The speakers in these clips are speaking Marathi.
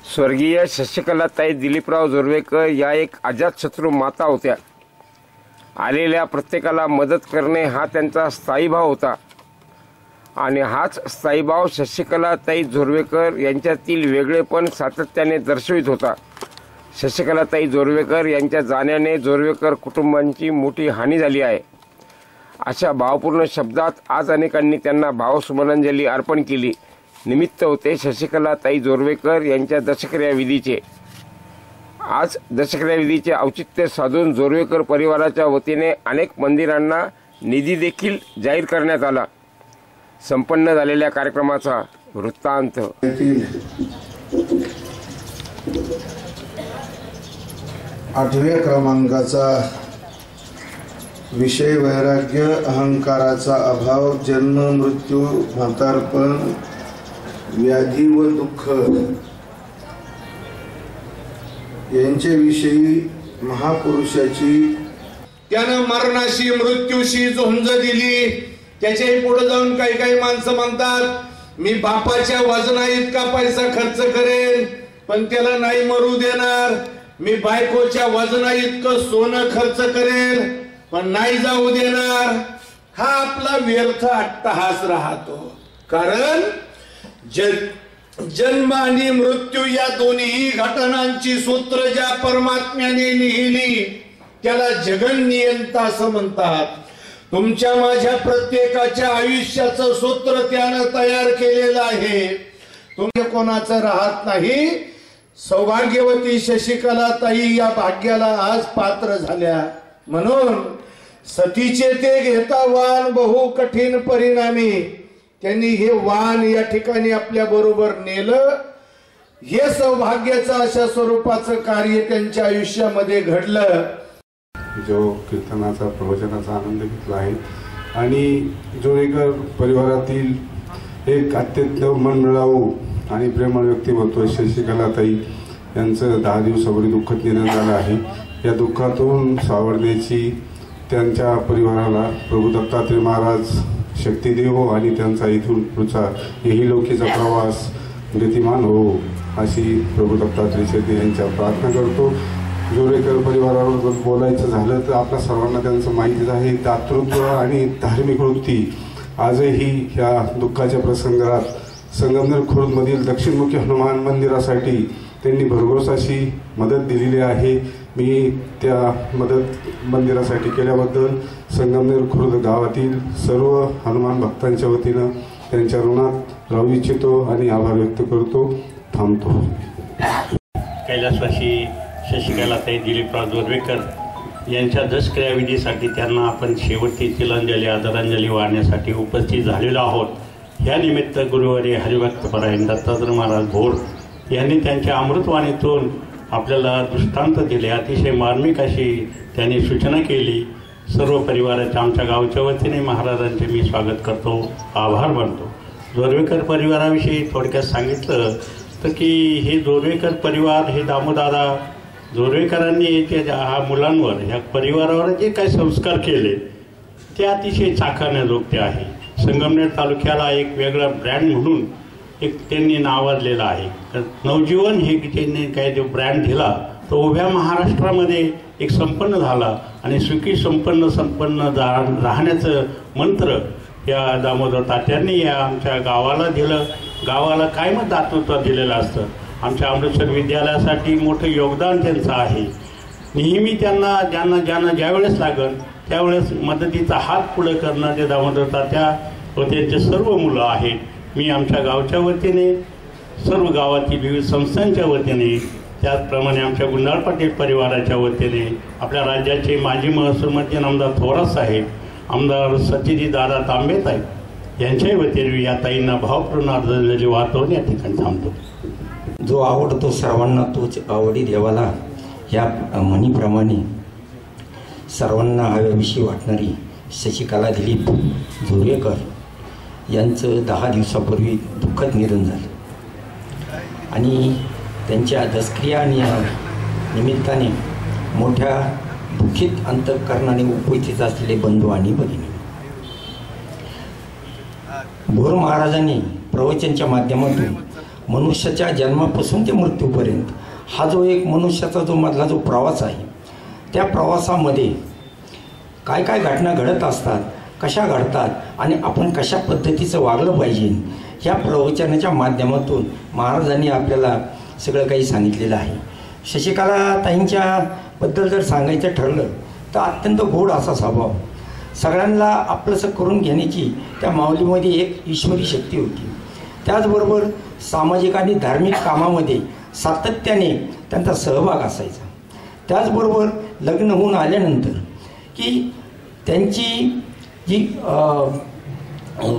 स्वर्गीय शशिकलाताई दिलीपराव जोरवेकर या एक अजातशत्रू माता होत्या। आलेल्या प्रत्येकाला मदत करणे हा त्यांचा स्थायीभाव होता आणि हाच स्थायीभाव शशिकलाताई जोरवेकर यांच्यातील वेगळेपण सातत्याने दर्शवित होता। शशिकलाताई जोरवेकर यांच्या जाण्याने जोरवेकर कुटुंबांची मोठी हानी झाली आहे। अशा भावपूर्ण शब्दात आज अनेकांनी त्यांना भावसुमनांजली अर्पण केली। निमित्त होते शशिकलाताई जोरवेकर यांच्या दशक्रिया विधीचे। आज दशक्रिया विधीचे औचित्य साधून जोरवेकर परिवाराच्या वतीने अनेक मंदिरांना निधी देखील जाहीर करण्यात आला। संपन्न झालेल्या कार्यक्रमाचा वृत्तांत। 8व्या क्रमांकाचा विषय वैराग्य, अहंकाराचा अभाव, जन्म, मृत्यू, म्हातारपण, व्याधी व दुःख यांच्याविषयी महापुरुषाची त्यानं मरणाशी मृत्यूशी झुंज दिली। त्याच्याही पुढे जाऊन काही काही माणसं म्हणतात मी बापाच्या वजना इतका पैसा खर्च करेन पण त्याला नाही मरू देणार, मी बायकोच्या वजना इतकं सोनं खर्च करेन पण नाही जाऊ देणार। हा आपला व्यर्थ अट्टहास राहतो। कारण जन्म आणि मृत्यू या दोन्ही घटनांची सूत्र ज्या परमात्म्याने लिहिली त्याला जगन्नियंता असं म्हणतात। तुमच्या माझ्या प्रत्येकाच्या आयुष्याचं सूत्र त्यानं तयार केलेलं आहे। तुम्ही कोणाचं राहत नाही। सौभाग्यवती शशिकलाताई या भाग्याला आज पात्र झाल्या। म्हणून सतीचे ते घेता वाण बहु कठीण परिणामी त्यांनी हे वाण या ठिकाणी आपल्या बरोबर नेलं। हे सौभाग्याचं अशा स्वरूपाचं कार्य त्यांच्या आयुष्यामध्ये घडलं। जो कीर्तनाचा प्रवचनाचा आनंद घेतला आहे आणि जोरवेकर परिवारातील एक अत्यंत मनमिळावू आणि प्रेमळ व्यक्तिमत्व शशिकलाताई यांचं 10 दिवसापूर्वी दुःखद निधन झालं आहे। या दुःखातून सावरण्याची त्यांच्या परिवाराला प्रभू दत्तात्रय महाराज शक्ती देवो आणि त्यांचा इथून पुढचा यही लोकीचा प्रवास गतिमान हो अशी प्रभू दत्तात्रय शक्ती यांच्या प्रार्थना करतो। जोरवेकर परिवाराबद्दल बोलायचं झालं तर आपल्या सर्वांना त्यांचं माहितीच आहे। दातृत्व आणि धार्मिक वृत्ती आजही ह्या दुःखाच्या प्रसंगात संगमनेर खुर्दमधील दक्षिणमुखी हनुमान मंदिरासाठी त्यांनी भरघोस अशी मदत दिलेली आहे। मी त्या मदत मंदिरासाठी केल्याबद्दल संगमनेर खुर्द गावातील सर्व हनुमान भक्तांच्या वतीनं त्यांच्या ऋणात राहू इच्छितो आणि आभार व्यक्त करतो। थांबतो। कैलासवासी शशिकलाताई दिलीपराव जोरवेकर यांच्या दशक्रिया विधीसाठी त्यांना आपण शेवटची तिलांजली आदरांजली वाहण्यासाठी उपस्थित झालेलो आहोत। या निमित्त गुरुवारी हरिभक्तपरायण दत्तात्रय महाराज भोर यांनी त्यांच्या अमृतवाणीतून आपल्याला दृष्टांत दिले। अतिशय मार्मिक अशी त्यांनी सूचना केली। सर्व परिवाराच्या आमच्या गावच्या वतीने महाराजांचे मी स्वागत करतो, आभार मानतो। जोरवेकर परिवाराविषयी थोडक्यात सांगितलं तर की हे जोरवेकर परिवार हे दामोदादा जोरवेकरांनी ह्या मुलांवर ह्या परिवारावर जे काही संस्कार केले ते अतिशय चाखण्याजोगते आहे। संगमनेर तालुक्याला एक वेगळा ब्रँड म्हणून एक त्यांनी नावाजलेला आहे। नवजीवन हे त्यांनी काय जो ब्रँड दिला तो उभ्या महाराष्ट्रामध्ये एक संपन्न झाला आणि सुखी संपन्न राहण्याचं मंत्र या दामोदर तात्यांनी या आमच्या गावाला दिलं। गावाला कायमच दातृत्व दिलेलं असतं। आमच्या अमृतसर विद्यालयासाठी मोठं योगदान त्यांचं आहे। नेहमी त्यांना ज्यांना ज्यावेळेस लागल त्यावेळेस मदतीचा हात पुढे करणारे दामोदर तात्या व त्यांचे सर्व मुलं आहेत। मी आमच्या गावच्या वतीने सर्व गावातील विविध संस्थांच्या वतीने त्याचप्रमाणे आमच्या गुंडाळ पाटील परिवाराच्या वतीने आपल्या राज्याचे माजी महसूल मंत्री आमदार थोरात साहेब, आमदार सतीजी दादा तांबे साहेब यांच्याही वतीने या ताईंना भावपूर्ण आदरांजली वाहतो या ठिकाणी थांबतो। जो आवडतो सर्वांना तोच आवडी देवाला या म्हणीप्रमाणे सर्वांना हव्याविषयी वाटणारी शशिकला दिलीप जोरवेकर यांचं 10 दिवसापूर्वी दुःखद निधन झालं आणि त्यांच्या दशक्रिया निमित्ताने मोठ्या दुःखित अंतःकरणाने उपस्थित असलेले बंधू आणि भगिनी, भोर महाराजांनी प्रवचनच्या माध्यमातून मनुष्याच्या जन्मापासून ते मृत्यूपर्यंत हा जो एक मनुष्याचा जो मधला जो प्रवास आहे, त्या प्रवासामध्ये काय काय घटना घडत असतात, कशा घडतात आणि आपण कशा पद्धतीचं वागलं पाहिजे, ह्या प्रवचनाच्या माध्यमातून महाराजांनी आपल्याला सगळं काही सांगितलेलं आहे. शशिकला ताईंच्या बद्दल जर सांगायचं ठरलं तर अत्यंत गोड असा स्वभाव, सगळ्यांना आपलंसं करून घेण्याची त्या माऊलीमध्ये एक ईश्वरी शक्ती होती. त्याचबरोबर सामाजिक आणि धार्मिक कामामध्ये सातत्याने त्यांचा सहभाग असायचा. त्याचबरोबर लग्न होऊन आल्यानंतर की त्यांची जी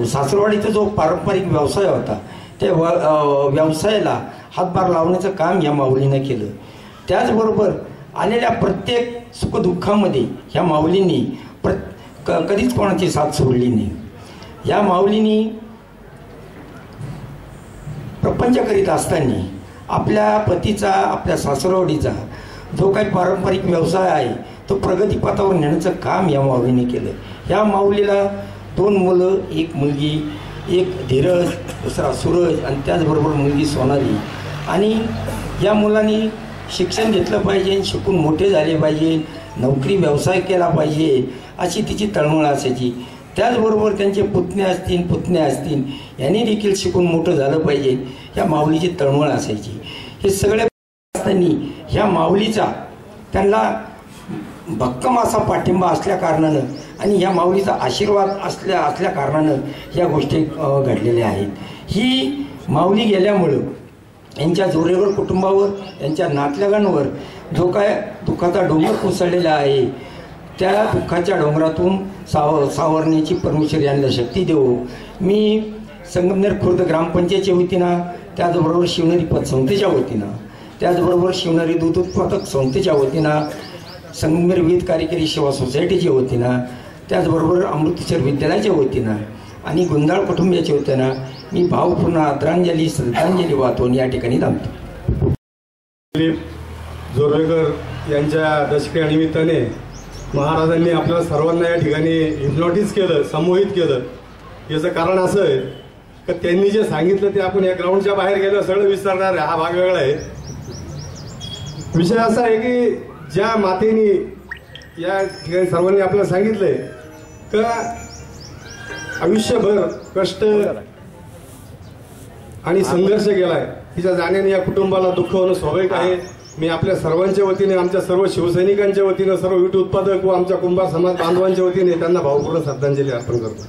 सासरवाडीचा जो पारंपरिक व्यवसाय होता, त्या व्यवसायाला हातभार लावण्याचं काम या माऊलीनं केलं. त्याचबरोबर आलेल्या प्रत्येक सुखदुःखामध्ये ह्या माऊलींनी कधीच कोणाची साथ सोडली नाही. या माऊलींनी प्रपंच करीत असताना आपल्या पतीचा, आपल्या सासरवाडीचा जो काही पारंपरिक व्यवसाय आहे तो प्रगतीपथावर नेण्याचं काम या माऊलीने केलं. या माऊलीला 2 मुलं, 1 मुलगी, एक धीरज, दुसरा सूरज आणि त्याचबरोबर मुलगी सोनाली. आणि या मुलांनी शिक्षण घेतलं पाहिजे, शिकून मोठे झाले पाहिजे, नोकरी व्यवसाय केला पाहिजे अशी तिची तळमळ असायची. त्याचबरोबर त्यांचे पुतण्या असतील यांनी देखील शिकून मोठं झालं पाहिजे, ह्या माऊलीची तळमळ असायची. हे सगळे असताना ह्या माऊलीचा त्यांना भक्कम असा पाठिंबा असल्या कारणानं आणि ह्या माऊलीचा आशीर्वाद असल्या कारणानं ह्या गोष्टी घडलेल्या आहेत. ही माऊली गेल्यामुळं यांच्या जोरेवर कुटुंबावर, यांच्या नातलगांवर जो काय दुःखाचा डोंगर कोसळलेला आहे, त्या दुःखाच्या डोंगरातून सावरण्याची परमेश्वर यांना शक्ती देवो. मी संगमनेर खुर्द ग्रामपंचायतच्या वतीनं, त्याचबरोबर शिवनेरी पतसंस्थेच्या वतीनं, त्याचबरोबर शिवनेरी दूध उत्पादक संस्थेच्या वतीनं, संगमनेर विविध कार्यकारी सेवा सोसायटीच्या वतीनं, त्याचबरोबर अमृतसर विद्यालयाच्या वतीनं आणि गुंजाळ कुटुंबियाच्या वतीनं मी भावपूर्ण आदरांजली श्रद्धांजली वाहून या ठिकाणी थांबतो. जोरवेकर यांच्या दशकानिमित्ताने महाराजांनी आपल्या सर्वांना या ठिकाणी हिप्नॉटिझ केलं, संमोहित केलं. याचं कारण असं आहे की त्यांनी जे सांगितलं ते आपण या ग्राउंडच्या बाहेर गेलं सगळं विसरणार आहे. हा भाग वेगळा आहे. विषय असा आहे की ज्या मातेनी या ठिकाणी सर्वांनी आपल्याला सांगितलंय का आयुष्यभर कष्ट आणि संघर्ष केलाय, तिच्या जाण्याने या कुटुंबाला दुःख होणं स्वाभाविक आहे. मी आपल्या सर्वांच्या वतीने, आमच्या सर्व शिवसैनिकांच्या वतीनं, सर्व वीट उत्पादक व आमच्या कुंभार समाज बांधवांच्या वतीने त्यांना भावपूर्ण श्रद्धांजली अर्पण करतो.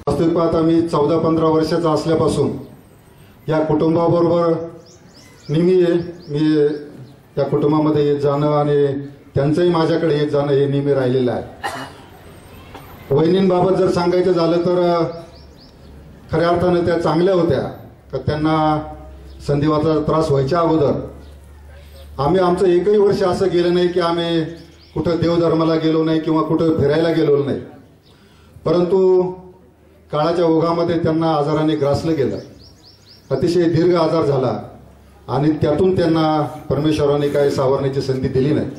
वास्तविक पाहता मी 14-15 वर्षाचा असल्यापासून या कुटुंबाबरोबर नेहमी मी या कुटुंबामध्ये येत जाणं आणि त्यांचंही माझ्याकडे येत जाणं हे नेहमी राहिलेलं आहे. वहिनींबाबत जर सांगायचं झालं तर खऱ्या अर्थानं त्या चांगल्या होत्या. तर त्यांना संधिवाताचा त्रास व्हायच्या अगोदर आम्ही आमचं एकही वर्ष असं गेलं नाही की आम्ही कुठं देवधर्माला गेलो नाही किंवा कुठं फिरायला गेलो नाही. परंतु काळाच्या ओघामध्ये त्यांना आजाराने ग्रासलं गेलं. अतिशय दीर्घ आजार झाला आणि त्यातून त्यांना परमेश्वराने काही सावरण्याची संधी दिली नाही.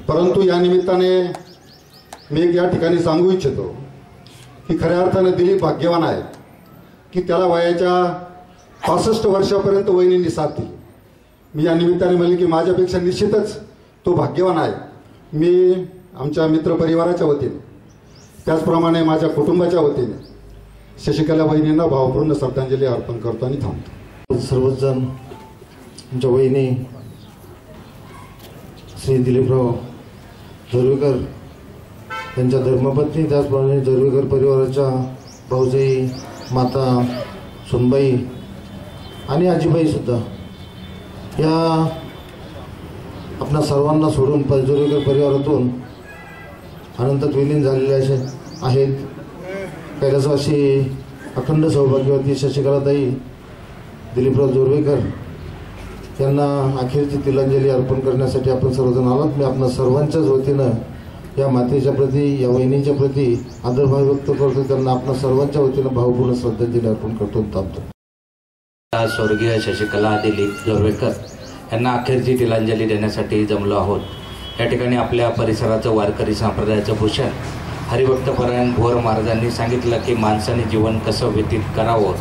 परंतु या निमित्ताने मी एक या ठिकाणी सांगू इच्छितो की खऱ्या अर्थानं दिलीप भाग्यवान आहे की त्याला वयाच्या 65 वर्षापर्यंत वहिनींनी साथ दिली. मी या निमित्ताने म्हणले की माझ्यापेक्षा निश्चितच तो भाग्यवान आहे. मी आमच्या मित्रपरिवाराच्या वतीने, त्याचप्रमाणे माझ्या कुटुंबाच्या वतीने शशिकला वहिनींना भावपूर्ण श्रद्धांजली अर्पण करतो आणि थांबतो. सर्वच जण आमच्या वहिनी श्री दिलीपराव जोरवेकर यांच्या धर्मपत्नी, त्याचप्रमाणे जोरवेकर परिवाराच्या भाऊजाई, माता, सुनबाई आणि आजीबाई सुद्धा या आपल्या सर्वांना सोडून जोरवेकर परिवारातून अनंतात विलीन झालेले असे आहेत. कैलासवासी अखंड सौभाग्यवती शशिकलाताई दिलीपराव जोरवेकर यांना अखेरची तिलांजली अर्पण करण्यासाठी आपण सर्वजण आलात. मी आपल्या सर्वांच्याच वतीनं या मातेच्या प्रती, या वहिनीच्या प्रती आदरभाव व्यक्त करतो. त्यांना आपल्या सर्वांच्या वतीनं भावपूर्ण श्रद्धांजली अर्पण करतो. थांबतो. स्वर्गीय शशिकला दिलीप जोरवेकर यांना अखेरची तिलांजली देण्यासाठी जमलो आहोत. या ठिकाणी आपल्या परिसराचं वारकरी संप्रदायाचं भूषण हरिभक्तपरायण भोर महाराजांनी सांगितलं की माणसाने जीवन कसं व्यतीत करावं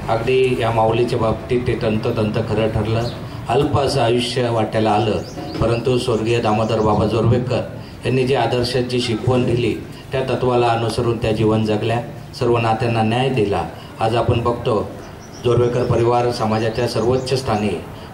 अगदी या माऊलीच्या बाबतीत ते तंतोतंत खरं ठरलं. अल्प असं आयुष्य वाट्याला आलं, परंतु स्वर्गीय दामोदर बाबा जोरवेकर यांनी जे आदर्शाची शिकवण दिली त्या तत्वाला अनुसरून त्या जीवन जगल्या, सर्व नात्यांना न्याय दिला. आज आपण बघतो जोरवेकर परिवार समाजाच्या सर्वोच्च स्थानी,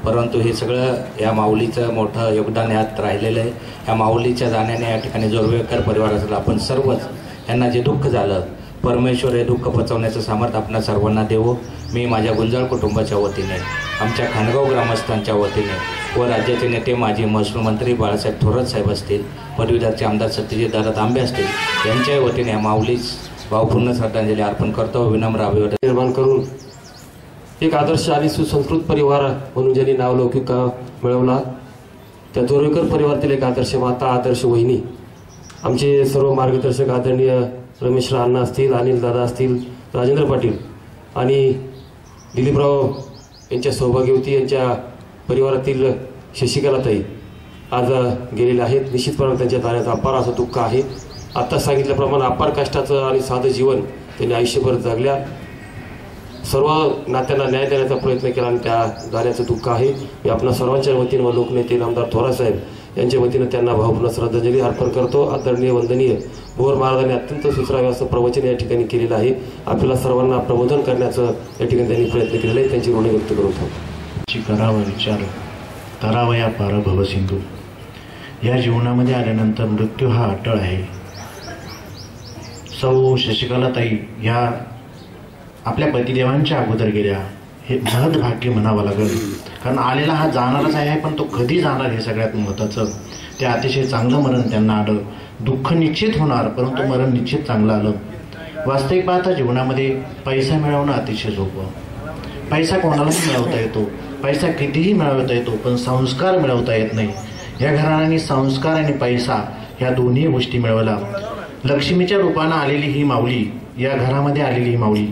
परंतु हे सगळं या माऊलीचं मोठं योगदान यात राहिलेलं आहे. या माऊलीच्या जाण्याने या ठिकाणी जोरवेकर परिवाराला आपण सर्वच यांना जे दुःख झालं, परमेश्वर हे दुःख पचवण्याचं सामर्थ्य आपल्या सर्वांना देवो. मी माझ्या गुंजाळ कुटुंबाच्या वतीने, आमच्या खानगाव ग्रामस्थांच्या वतीने व राज्याचे नेते माजी महसूल मंत्री बाळासाहेब थोरात साहेब असतील, पदवीधरचे आमदार सत्यजित दादा तांबे असतील, यांच्या वतीने या माऊलीस भावपूर्ण श्रद्धांजली अर्पण करतो. विनम्र अभिवादन निर्माण करून एक आदर्श आणि सुसंस्कृत परिवार म्हणून ज्यांनी नावलौकिक मिळवला, त्या जोरवेकर परिवारातील एक आदर्श माता, आदर्श वहिनी, आमचे सर्व मार्गदर्शक आदरणीय रमेश अण्णा असतील, अनिल दादा असतील, राजेंद्र पाटील आणि दिलीपराव यांच्या सौभाग्यवती यांच्या परिवारातील शशिकलाताई आज गेलेल्या आहेत. निश्चितपणे त्यांच्या जाण्याचं अपार असं दुःख आहे. आत्ता सांगितल्याप्रमाणे अपार कष्टाचं आणि साधं जीवन त्यांनी आयुष्यभर जगल्या. सर्व नात्यांना न्याय देण्याचा प्रयत्न केला आणि त्या जाण्याचं दुःख आहे. मी आपल्या सर्वांच्या वतीने व लोकनेते आमदार थोरात साहेब यांच्या वतीने त्यांना भावपूर्ण श्रद्धांजली अर्पण करतो. आदरणीय वंदनीय भोर महाराजांनी अत्यंत सुश्राव्य असं प्रवचन या ठिकाणी केलेलं आहे. आपल्याला सर्वांना प्रबोधन करण्याचं या ठिकाणी त्यांनी प्रयत्न केलेला आहे. त्यांची ऋण व्यक्त करतो. करावा विचार करावया पार भवसिंधू. या जीवनामध्ये आल्यानंतर मृत्यू हा अटळ आहे. सौ शशिकलाताई ह्या आपल्या पतिदेवांच्या अगोदर गेल्या, हे महद भाग्य म्हणावं लागेल. कारण आलेला हा जाणारच आहे, पण तो कधी जाणार हे सगळ्यात महत्त्वाचं. ते अतिशय चांगलं मरण त्यांना आलं. दुःख निश्चित होणार, परंतु मरण निश्चित चांगलं आलं. वास्तविक पाहता जीवनामध्ये पैसा मिळवणं अतिशय सोपं. पैसा कोणालाही मिळवता येतो, पैसा कितीही मिळवता येतो, पण संस्कार मिळवता येत नाही. या घराण्याने संस्कार आणि पैसा ह्या दोन्ही गोष्टी मिळवल्या. लक्ष्मीच्या रूपानं आलेली ही माऊली, या घरामध्ये आलेली ही माऊली,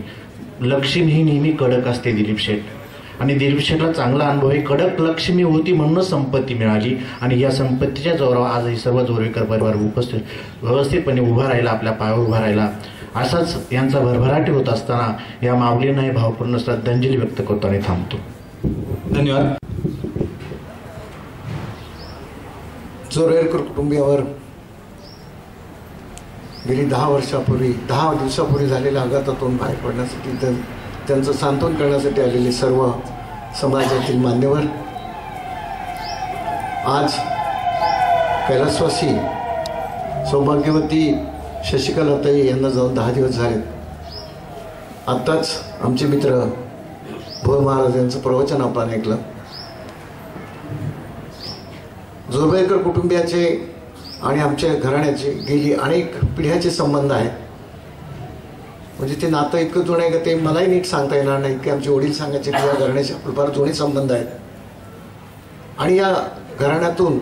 लक्ष्मी ही नेहमी कडक असते. दिलीप शेठ आणि दिलीप शेठला चांगला अनुभव आहे. कडक लक्ष्मी होती म्हणूनच संपत्ती मिळाली आणि या संपत्तीच्या जोरावर आज ही सर्व जोरवेकर परिवार व्यवस्थितपणे उभा राहिला, आपल्या पायावर उभा राहिला. असाच यांचा भरभराटी होत असताना या माऊलींना हे भावपूर्ण श्रद्धांजली व्यक्त करतो आणि थांबतो. धन्यवाद. जोरवेकर कुटुंबियावर गेली 10 दिवसापूर्वी झालेल्या आघातातून बाहेर पडण्यासाठी, त्यांचं सांत्वन करण्यासाठी आलेले सर्व समाजातील मान्यवर, आज कैलासवासी सौभाग्यवती शशिकलाताई यांना जाऊन 10 दिवस झाले. आत्ताच आमचे मित्र भोर महाराज यांचं प्रवचन आपण ऐकलं. जोरवेकर कुटुंबियाचे आणि आमच्या घराण्याचे गेली अनेक पिढ्याचे संबंध आहेत. म्हणजे ते नातं इतकं जुनं आहे का ते मलाही नीट सांगता येणार नाही की आमचे वडील सांगायचे किंवा घराण्याचे फार जुने संबंध आहेत. आणि या घराण्यातून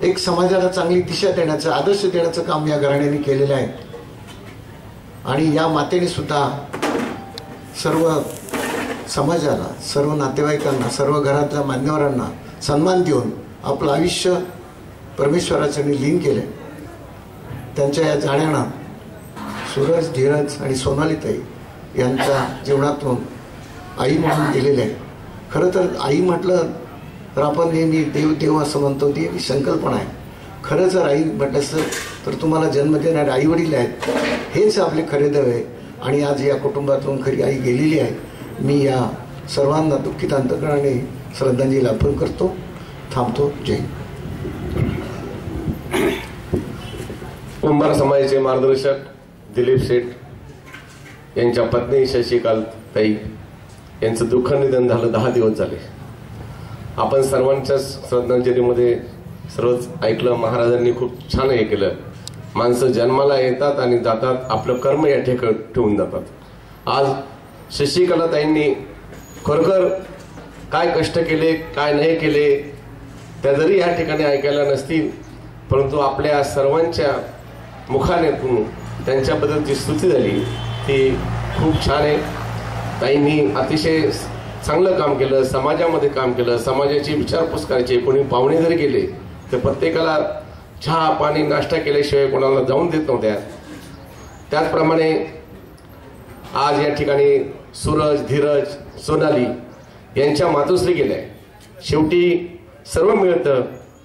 एक समाजाला चांगली दिशा देण्याचं, आदर्श देण्याचं काम या घराण्याने केलेलं आहे. आणि या मातेने सुद्धा सर्व समाजाला, सर्व नातेवाईकांना, सर्व घरातल्या मान्यवरांना सन्मान देऊन आपलं आयुष्य परमेश्वराच्या लीन केले. त्यांच्या या जाण्यानं सूरज, धीरज आणि सोनालीताई यांच्या जीवनातून आई म्हणून गेलेले आहे. खरं तर आई म्हटलं तर आपण नेहमी देव देव असं म्हणतो, ती एक संकल्पना आहे. खरं जर आई म्हटलं असतं तर तुम्हाला जन्म देणारे आई वडील आहेत, हेच आपले खरे देव आहे. आणि आज या कुटुंबातून खरी आई गेलेली आहे. मी या सर्वांना दुःखित अंतकरणाने श्रद्धांजली अर्पण करतो. थांबतो. जय हिंद. कुंभार समाजाचे मार्गदर्शक दिलीप शेठ यांच्या पत्नी शशिकलाताई यांचं दुःख निधन झालं. 10 दिवस झाले. आपण सर्वांच्या श्रद्धांजलीमध्ये सर्वच ऐकलं. महाराजांनी खूप छान हे केलं. माणसं जन्माला येतात आणि जातात, आपलं कर्म या ठिकाणी ठेवून जातात. आज शशिकलाताईंनी खरोखर काय कष्ट केले, काय नाही केले, त्या जरी या ठिकाणी ऐकायला नसतील, परंतु आपल्या सर्वांच्या मुखाने त्यांच्याबद्दल जी स्तुती झाली ती खूप छान आहे. ताईंनी अतिशय चांगलं काम केलं, समाजामध्ये काम केलं, समाजाची विचारपूस करायची. कोणी पाहुणे जरी गेले तर प्रत्येकाला चहा पाणी नाश्ता केल्याशिवाय कोणाला जाऊन देत नव्हत्या. त्याचप्रमाणे आज या ठिकाणी सूरज, धीरज, सोनाली यांच्या मातोश्री गेल्या. शेवटी सर्व मिळतं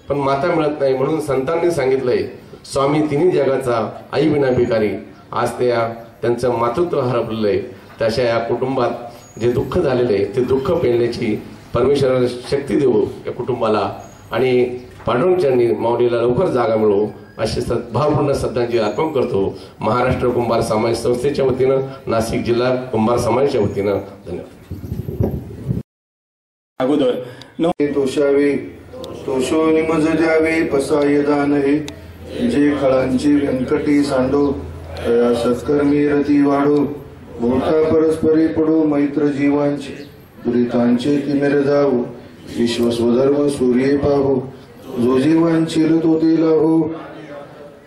पण माता मिळत नाही, म्हणून संतांनी सांगितलंय स्वामी तिन्ही जगाचा आई विना भिकारी. आज त्यांचं मातृत्व हरपलेलं आहे. तशा या कुटुंबात जे दुःख झालेलं आहे ते दुःख पेलण्याची परमेश्वराला शक्ती देऊ या कुटुंबाला, आणि पांडुरंगांनी माऊलीला लवकर जागा मिळवू अशी भावपूर्ण श्रद्धांजली अर्पण करतो. महाराष्ट्र कुंभार समाज संस्थेच्या वतीनं, नाशिक जिल्हा कुंभार समाजाच्या वतीनं धन्यवाद. अगोदर तोषावे तोषो निमज द्यावे पसाय दान हे, जे खळांची व्यंकटी सांडो तया सत्कर्मी रती वाढो. भोवता परस्परी पडो मैत्र जीवांचे, दुरितांचे तिमिर जावो. विश्व स्वधर्म सूर्ये पाहो, जो जीवांची तो ते लाहो.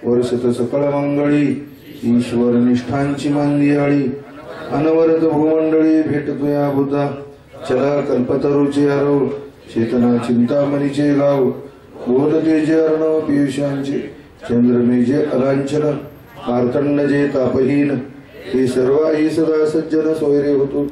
वर्षत सकळ मंगळी ईश्वर निष्ठांची मांदियाळी. अनवरत भूमंडळी भेटतो या बुद्धा, चला कल्पतरूचे आरव. चेतना चिंतामणीचे गाव, बोलते जे अर्णव पियुषांचे. चंद्रमेजे अलांछन, मार्तंड जे तापहीन. हे सर्व ही सदा सज्जन सोयरे होतो.